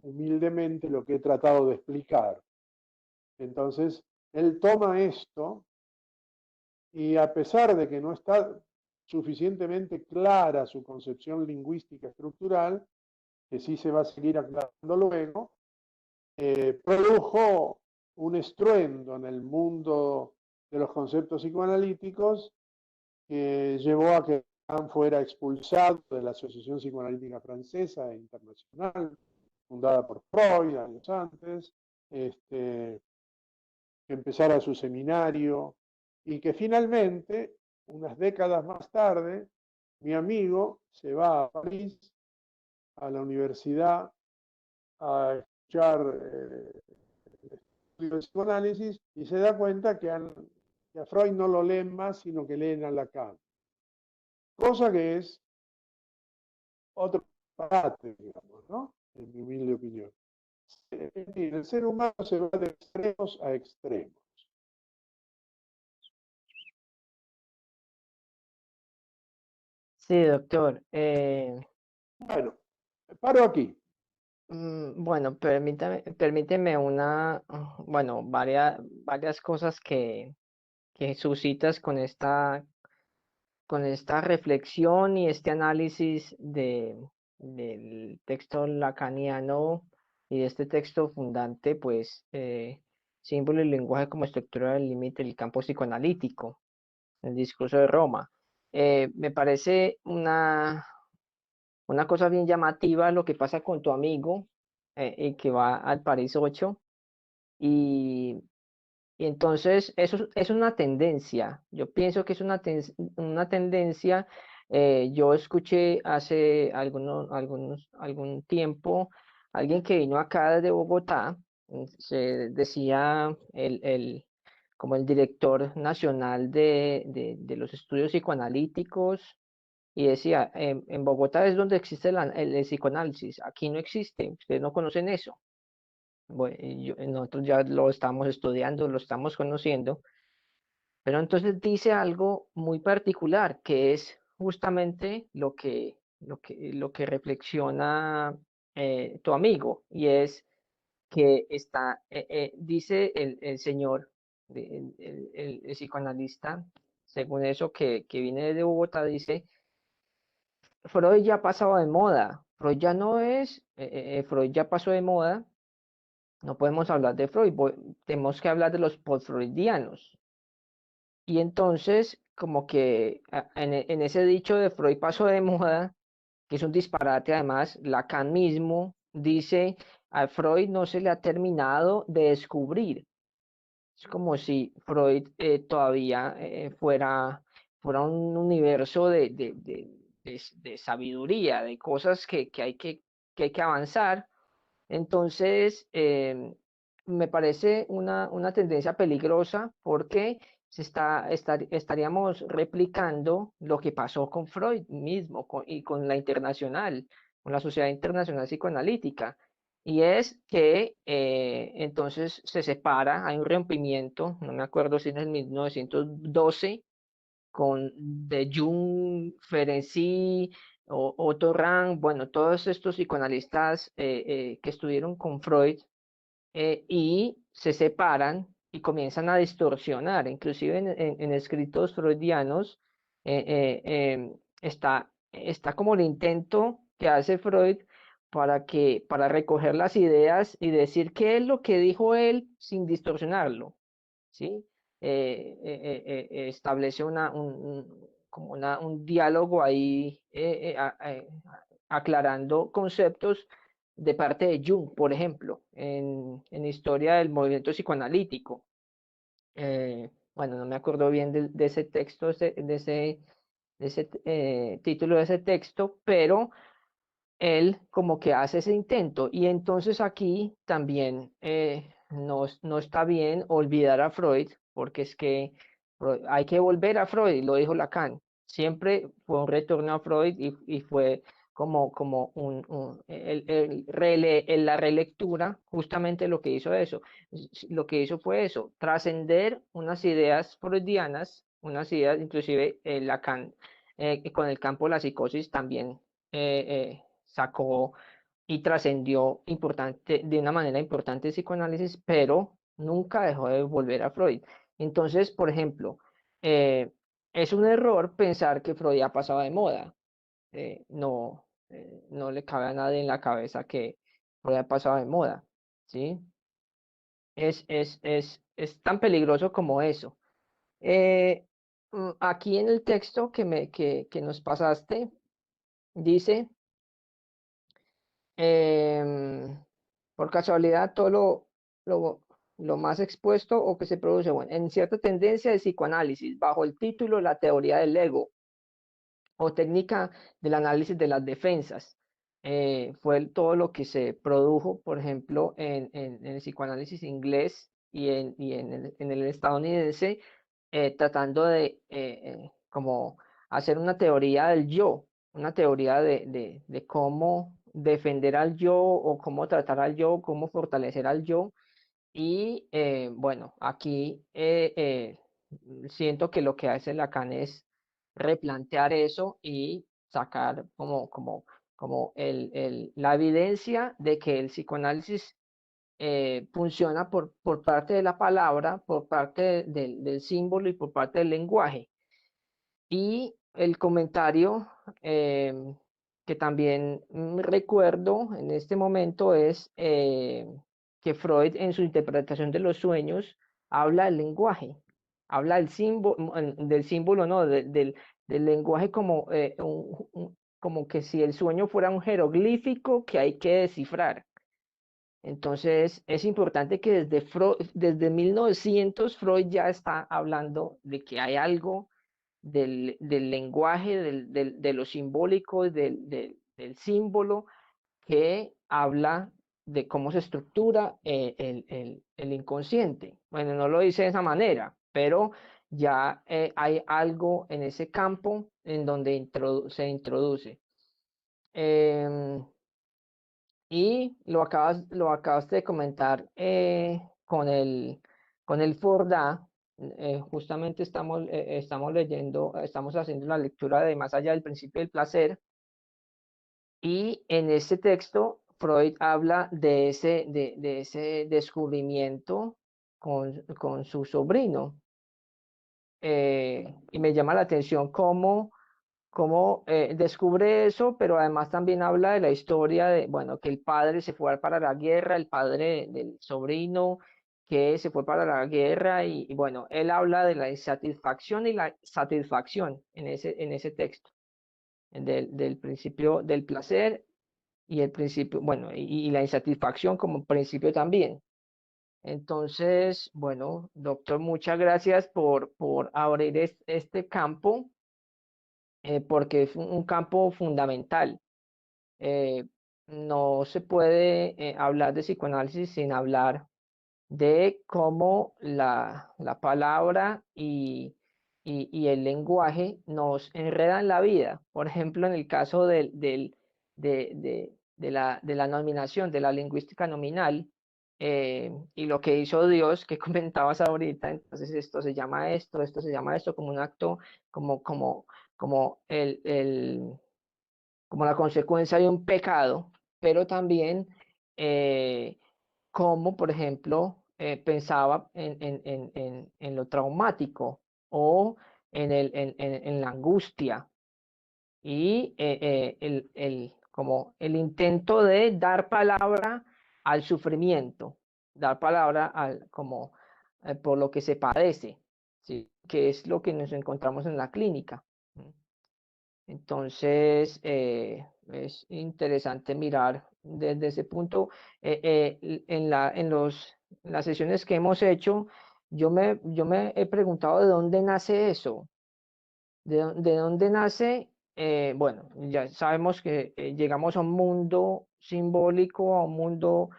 humildemente lo que he tratado de explicar. Entonces, él toma esto y a pesar de que no está suficientemente clara su concepción lingüística estructural, que sí se va a seguir aclarando luego, produjo un estruendo en el mundo de los conceptos psicoanalíticos que llevó a que Kant fuera expulsado de la Asociación Psicoanalítica Francesa e Internacional, fundada por Freud años antes, que empezara su seminario y que finalmente, unas décadas más tarde, mi amigo se va a París, a la universidad, a escuchar el psicoanálisis y se da cuenta que a Freud no lo leen más, sino que leen a Lacan. Cosa que es otro parate, digamos, ¿no? En mi humilde opinión. Es decir, el ser humano se va de extremos a extremos. Sí, doctor. Bueno, paro aquí. Bueno, permíteme bueno, varias cosas que suscitas con esta reflexión y este análisis del texto lacaniano y de este texto fundante, pues, símbolo y lenguaje como estructura del límite del campo psicoanalítico, el discurso de Roma. Me parece una cosa bien llamativa lo que pasa con tu amigo y que va al París 8 y, y entonces eso es una tendencia. Yo pienso que es una tendencia. Yo escuché hace algún tiempo alguien que vino acá desde Bogotá, se decía como el director nacional de los estudios psicoanalíticos y decía, en Bogotá es donde existe el psicoanálisis, aquí no existe, ustedes no conocen eso. Bueno, nosotros ya lo estamos estudiando, lo estamos conociendo, pero entonces dice algo muy particular, que es justamente lo que reflexiona tu amigo, y es que dice el señor, el psicoanalista, según eso que viene de Bogotá, dice Freud ya ha pasado de moda. Freud ya no es, Freud ya pasó de moda. No podemos hablar de Freud, tenemos que hablar de los postfreudianos. Y entonces, como que en ese dicho de Freud pasó de moda, que es un disparate además, Lacan mismo dice, a Freud no se le ha terminado de descubrir. Es como si Freud todavía fuera un universo de sabiduría, de cosas que hay que avanzar. Entonces, me parece una tendencia peligrosa porque estaríamos replicando lo que pasó con Freud mismo y con la internacional, con la Sociedad Internacional Psicoanalítica. Y es que entonces se separa, hay un rompimiento, no me acuerdo si en el 1912, con De Jung, Ferenczi, Otto Rank, bueno, todos estos psicoanalistas que estuvieron con Freud y se separan y comienzan a distorsionar, inclusive en escritos freudianos está como el intento que hace Freud para recoger las ideas y decir qué es lo que dijo él sin distorsionarlo, ¿sí? Establece como un diálogo ahí aclarando conceptos de parte de Jung, por ejemplo, en historia del movimiento psicoanalítico. Bueno, no me acuerdo bien de ese texto, de título de ese texto, pero él como que hace ese intento. Y entonces aquí también no está bien olvidar a Freud, porque es que hay que volver a Freud, lo dijo Lacan. Siempre fue un retorno a Freud y fue como la relectura, justamente lo que hizo eso. Lo que hizo fue eso, trascender unas ideas freudianas, unas ideas, inclusive Lacan, con el campo de la psicosis también sacó y trascendió de una manera importante el psicoanálisis, pero nunca dejó de volver a Freud. Entonces, por ejemplo, es un error pensar que Freud ha pasado de moda. No le cabe a nadie en la cabeza que Freud ha pasado de moda, ¿sí? Es tan peligroso como eso. Aquí en el texto que nos pasaste, dice Em, por casualidad, todo lo más expuesto o que se produce, bueno, en cierta tendencia de psicoanálisis, bajo el título La teoría del ego o técnica del análisis de las defensas. Fue todo lo que se produjo, por ejemplo, en el psicoanálisis inglés en el estadounidense, tratando de como hacer una teoría del yo, una teoría de cómo defender al yo o cómo tratar al yo, cómo fortalecer al yo. Y bueno, aquí siento que lo que hace Lacan es replantear eso y sacar como la evidencia de que el psicoanálisis funciona por parte de la palabra, por parte del símbolo y por parte del lenguaje. Y el comentario que también recuerdo en este momento es que Freud en su interpretación de los sueños habla del lenguaje, habla del símbolo, no, del lenguaje como, como que si el sueño fuera un jeroglífico que hay que descifrar. Entonces, es importante que desde 1900 Freud ya está hablando de que hay algo del lenguaje, de lo simbólico, del símbolo, que habla de cómo se estructura el inconsciente. Bueno, no lo dice de esa manera, pero ya hay algo en ese campo en donde se introduce. Em, y lo acabaste de comentar con el Forda. Justamente estamos leyendo, estamos haciendo la lectura de Más allá del principio del placer. Y en este texto, Freud habla de ese descubrimiento con su sobrino. Y me llama la atención cómo descubre eso, pero además también habla de la historia de, bueno, que el padre se fue para la guerra, el padre del sobrino que se fue para la guerra y bueno, él habla de la insatisfacción y la satisfacción en ese texto, del principio del placer y el principio, bueno, y la insatisfacción como principio también. Entonces, bueno, doctor, muchas gracias por abrir este campo, porque es un campo fundamental. Eh, no se puede hablar de psicoanálisis sin hablar de cómo la palabra y el lenguaje nos enredan la vida. Por ejemplo, en el caso de la nominación, de la lingüística nominal, y lo que hizo Dios, que comentabas ahorita, entonces esto se llama esto como un acto, como, como, como como la consecuencia de un pecado, pero también como, por ejemplo, pensaba en lo traumático o en la angustia y como el intento de dar palabra al sufrimiento, dar palabra por lo que se padece, ¿sí? Que es lo que nos encontramos en la clínica. Entonces, es interesante mirar desde ese punto. En las sesiones que hemos hecho, yo me he preguntado de dónde nace eso. de dónde nace? Bueno, ya sabemos que llegamos a un mundo simbólico, a un mundo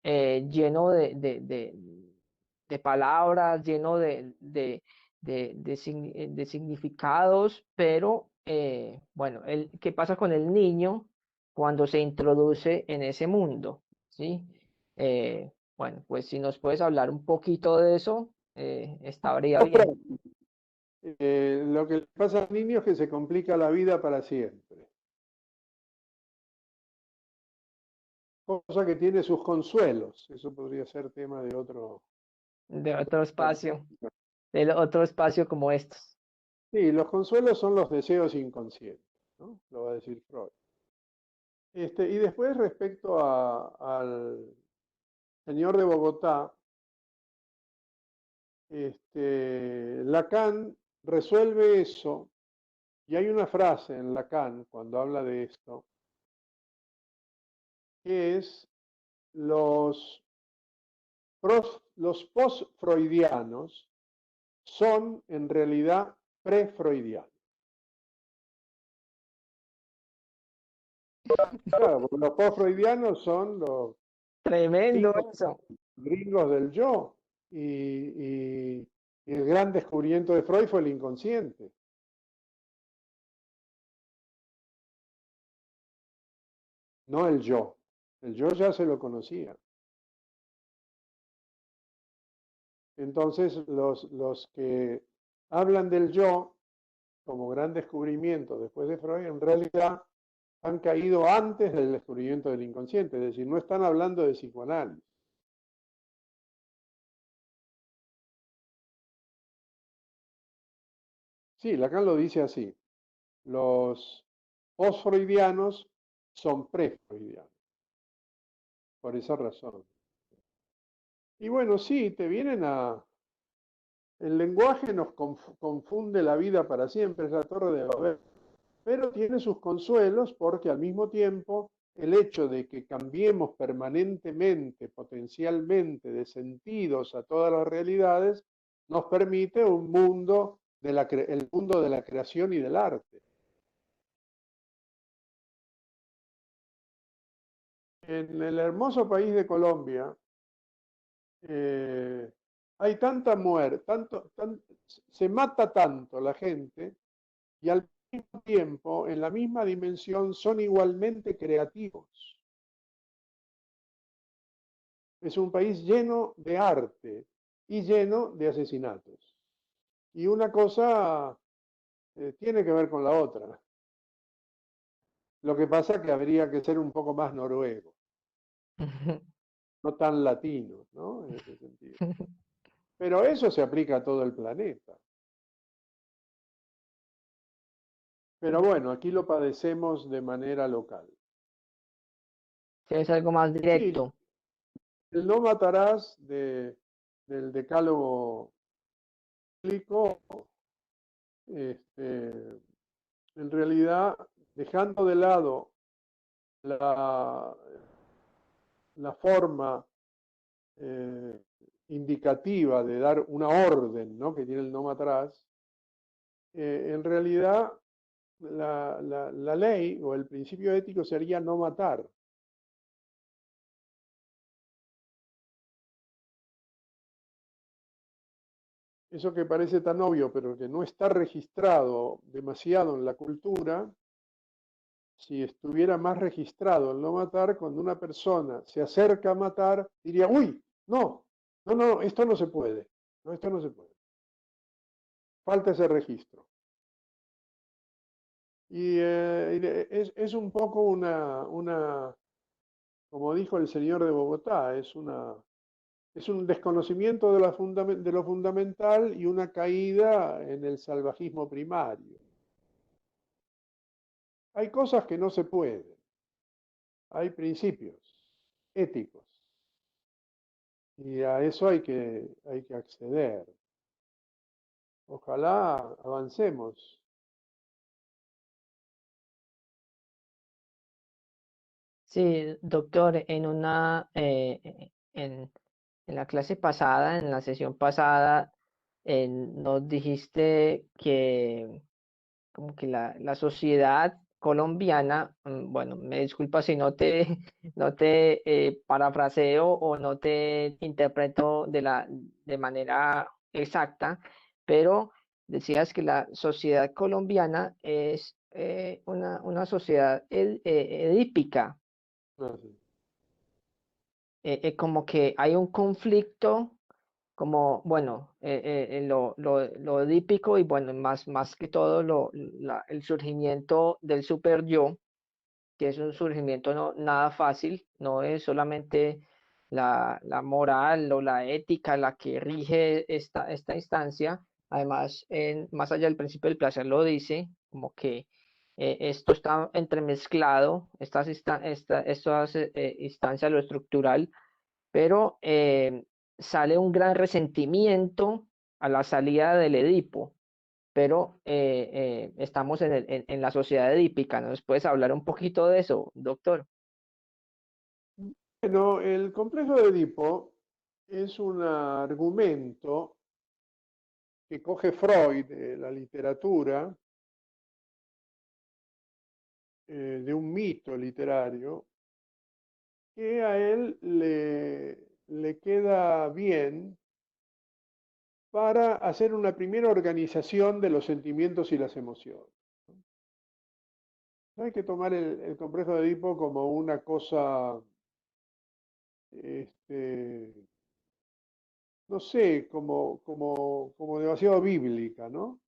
lleno de palabras, lleno de significados, pero bueno, ¿qué pasa con el niño cuando se introduce en ese mundo? ¿Sí? Bueno, pues si nos puedes hablar un poquito de eso, estaría bien. Lo que le pasa al niño es que se complica la vida para siempre, cosa que tiene sus consuelos. Eso podría ser tema de otro. De otro espacio, de otro espacio como estos. Sí, los consuelos son los deseos inconscientes, ¿no? Lo va a decir Freud. Y después respecto al señor de Bogotá, Lacan resuelve eso, y hay una frase en Lacan cuando habla de esto, que es los, los post-freudianos son en realidad pre-freudianos. Claro, porque los post-freudianos son los Tremendo cinco eso. gringos del yo, y el gran descubrimiento de Freud fue el inconsciente. No el yo. El yo ya se lo conocía. Entonces, los que hablan del yo como gran descubrimiento después de Freud, en realidad han caído antes del descubrimiento del inconsciente, es decir, no están hablando de psicoanálisis. Sí, Lacan lo dice así. Los post-freudianos son pre-freudianos, por esa razón. Y bueno, sí, te vienen a... El lenguaje nos confunde la vida para siempre, es la torre de Babel, pero tiene sus consuelos porque al mismo tiempo el hecho de que cambiemos permanentemente, potencialmente, de sentidos a todas las realidades, nos permite un mundo el mundo de la creación y del arte. En el hermoso país de Colombia eh, hay tanta muerte, se mata tanto la gente y al mismo tiempo, en la misma dimensión, son igualmente creativos. Es un país lleno de arte y lleno de asesinatos. Y una cosa tiene que ver con la otra. Lo que pasa es que habría que ser un poco más noruego, no tan latino, ¿no? En ese sentido. Pero eso se aplica a todo el planeta. Pero bueno, aquí lo padecemos de manera local. Sí, es algo más Sí, directo. el no matarás del decálogo bíblico, este, en realidad, dejando de lado la, la forma eh, indicativa de dar una orden, ¿no? Que tiene el no matarás, en realidad la ley o el principio ético sería no matar. Eso que parece tan obvio, pero que no está registrado demasiado en la cultura, si estuviera más registrado el no matar, cuando una persona se acerca a matar, diría, uy, no, no, no, esto no se puede, no, esto no se puede. Falta ese registro. Y es un poco como dijo el señor de Bogotá, es un desconocimiento de lo fundamental y una caída en el salvajismo primario. Hay cosas que no se pueden, hay principios éticos y a eso hay que acceder. Ojalá avancemos. Sí, doctor, en la clase pasada, en la sesión pasada, nos dijiste como que la sociedad colombiana, bueno, me disculpa si no te, no te parafraseo o no te interpreto de manera exacta, pero decías que la sociedad colombiana es una sociedad edípica, Ah, sí. como que hay un conflicto como, bueno, lo edípico y bueno, más que todo el surgimiento del super yo, que es un surgimiento nada fácil, no es solamente la moral o la ética la que rige esta instancia, además, más allá del principio del placer lo dice, como que esto está entremezclado, estas instancias, lo estructural, pero sale un gran resentimiento a la salida del Edipo, pero estamos en la sociedad edípica. ¿Nos puedes hablar un poquito de eso, doctor? Bueno, el complejo de Edipo es un argumento que coge Freud de la literatura, de un mito literario, que a él le queda bien para hacer una primera organización de los sentimientos y las emociones. No hay que tomar el complejo de Edipo como una cosa, este, no sé, como demasiado bíblica, ¿no?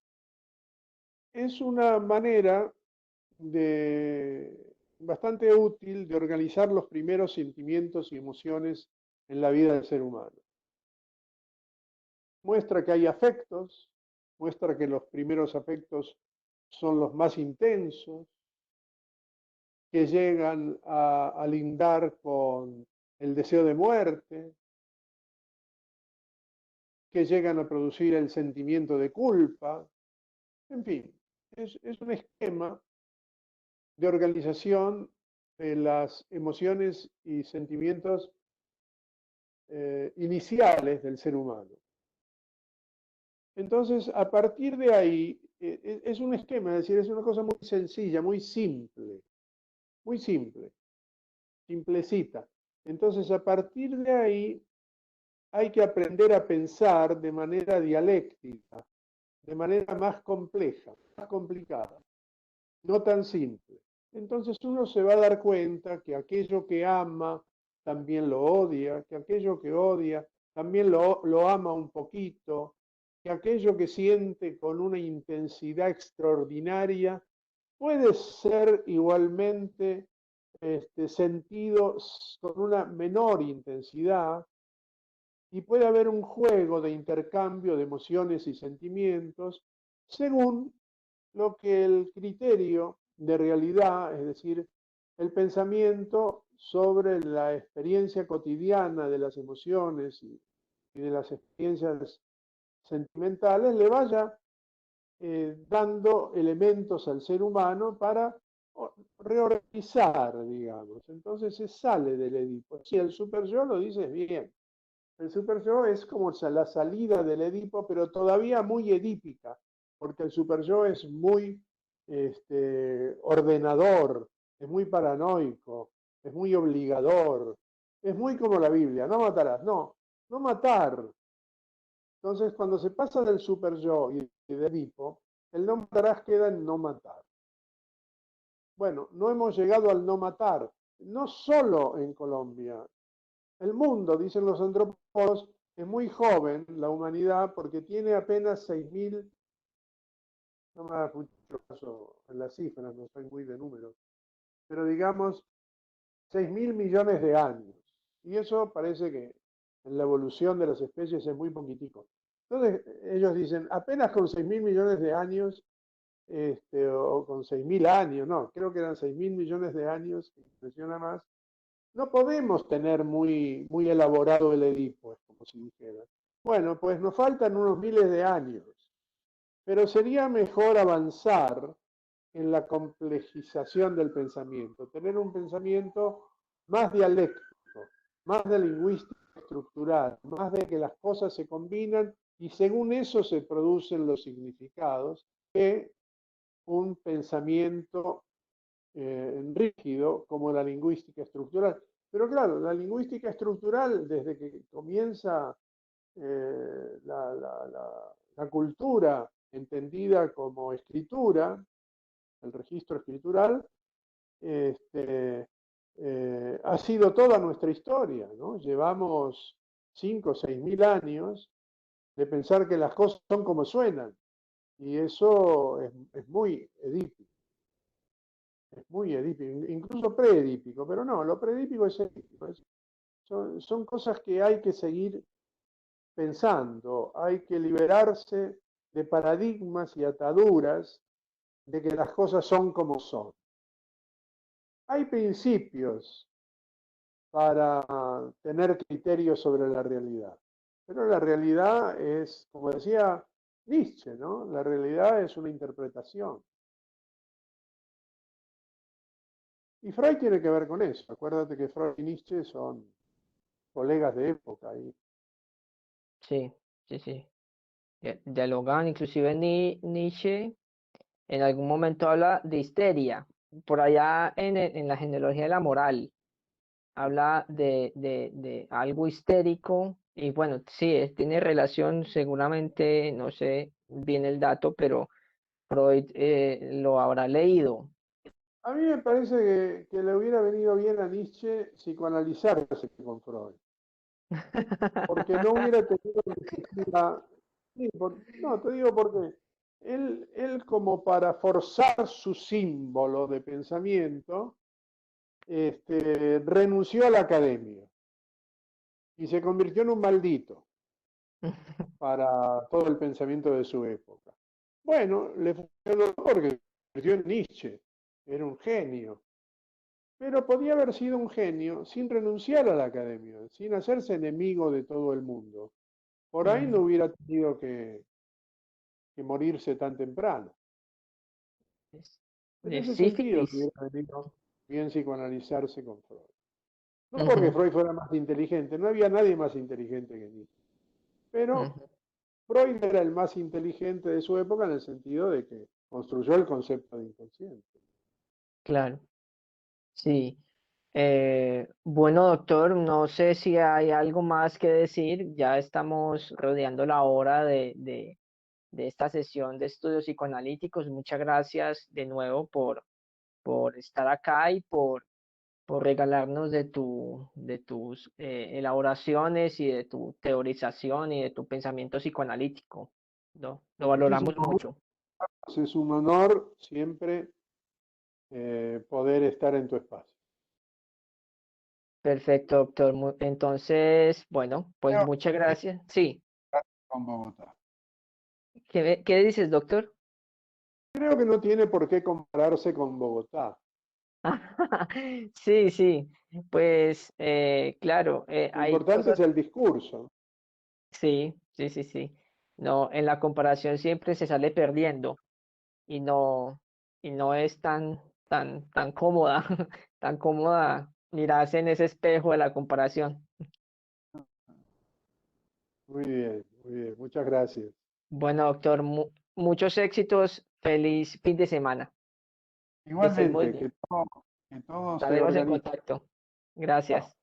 Es una manera bastante útil de organizar los primeros sentimientos y emociones en la vida del ser humano. Muestra que hay afectos, muestra que los primeros afectos son los más intensos, que llegan a lindar con el deseo de muerte, que llegan a producir el sentimiento de culpa, en fin, es un esquema de organización de las emociones y sentimientos iniciales del ser humano. Entonces, a partir de ahí, es un esquema, es decir, es una cosa muy sencilla, muy simple, simplecita. Entonces, a partir de ahí, hay que aprender a pensar de manera dialéctica, de manera más compleja, más complicada, no tan simple. Entonces uno se va a dar cuenta que aquello que ama también lo odia, que aquello que odia también lo ama un poquito, que aquello que siente con una intensidad extraordinaria puede ser igualmente sentido con una menor intensidad y puede haber un juego de intercambio de emociones y sentimientos según lo que el criterio de realidad, es decir, el pensamiento sobre la experiencia cotidiana de las emociones y de las experiencias sentimentales, le vaya dando elementos al ser humano para reorganizar, digamos. Entonces se sale del Edipo. Si el super yo lo dices bien, el super yo es como la salida del Edipo, pero todavía muy edípica, porque el super yo es muy ordenador, es muy paranoico, es muy obligador, es muy como la Biblia, no matarás, no, no matar. Entonces, cuando se pasa del super yo y del Edipo, el no matarás queda en no matar. Bueno, no hemos llegado al no matar, no solo en Colombia, el mundo, dicen los antropólogos, es muy joven, la humanidad, porque tiene apenas 6.000, no me da mucho caso en las cifras, no soy muy de números, pero digamos 6.000 millones de años. Y eso parece que en la evolución de las especies es muy poquitico. Entonces ellos dicen, apenas con 6.000 millones de años, o con 6.000 años, no, creo que eran 6.000 millones de años, que impresiona más, no podemos tener muy elaborado el Edipo, es como si dijera. Bueno, pues nos faltan unos miles de años, pero sería mejor avanzar en la complejización del pensamiento, tener un pensamiento más dialéctico, más de lingüística estructural, más de que las cosas se combinan y según eso se producen los significados que un pensamiento rígido como la lingüística estructural. Pero claro, la lingüística estructural, desde que comienza la cultura entendida como escritura, el registro escritural, ha sido toda nuestra historia, ¿no? Llevamos 5 o 6 mil años de pensar que las cosas son como suenan, y eso es muy edípico. Es muy edípico, incluso preedípico, pero no, lo preedípico es edípico. Son cosas que hay que seguir pensando, hay que liberarse de paradigmas y ataduras de que las cosas son como son. Hay principios para tener criterios sobre la realidad, pero la realidad es, como decía Nietzsche, ¿no? La realidad es una interpretación. Y Freud tiene que ver con eso. Acuérdate que Freud y Nietzsche son colegas de época. Sí, sí, sí. Dialogan, inclusive Nietzsche en algún momento habla de histeria. Por allá en la genealogía de la moral, habla de algo histérico. Y bueno, sí, tiene relación, seguramente, no sé bien el dato, pero Freud lo habrá leído. A mí me parece que le hubiera venido bien a Nietzsche psicoanalizarse con Freud, porque no hubiera tenido necesidad. Sí, no, te digo porque él como para forzar su símbolo de pensamiento, renunció a la academia y se convirtió en un maldito para todo el pensamiento de su época. Bueno, le funcionó porque se convirtió en Nietzsche, era un genio. Pero podía haber sido un genio sin renunciar a la academia, sin hacerse enemigo de todo el mundo. Por ahí no hubiera tenido que morirse tan temprano. En De ese sentido, le sífilis. hubiera venido bien psicoanalizarse con Freud. No porque Ujú, Freud fuera más inteligente, no había nadie más inteligente que Nietzsche. Pero ujú, Freud era el más inteligente de su época en el sentido de que construyó el concepto de inconsciente. claro, sí. Bueno, doctor, no sé si hay algo más que decir. Ya estamos rodeando la hora de esta sesión de estudios psicoanalíticos. Muchas gracias de nuevo por estar acá y por regalarnos de tus elaboraciones y de tu teorización y de tu pensamiento psicoanalítico. Lo valoramos Muchísimas mucho. gracias, es un honor siempre poder estar en tu espacio. Perfecto, doctor. Entonces, bueno, pues Creo muchas gracias. Sí, con Bogotá. ¿qué dices, doctor? Creo que no tiene por qué compararse con Bogotá. Sí, sí, pues claro, Lo hay importante es cosas, el discurso. sí, sí, sí, sí. No, en la comparación siempre se sale perdiendo y no, y no es tan cómoda, tan cómoda mirarse en ese espejo de la comparación. Muy bien, muy bien. Muchas gracias. Bueno, doctor, muchos éxitos, feliz fin de semana, que estés muy Igualmente, bien. que todo se Estaremos en organice. contacto. Gracias.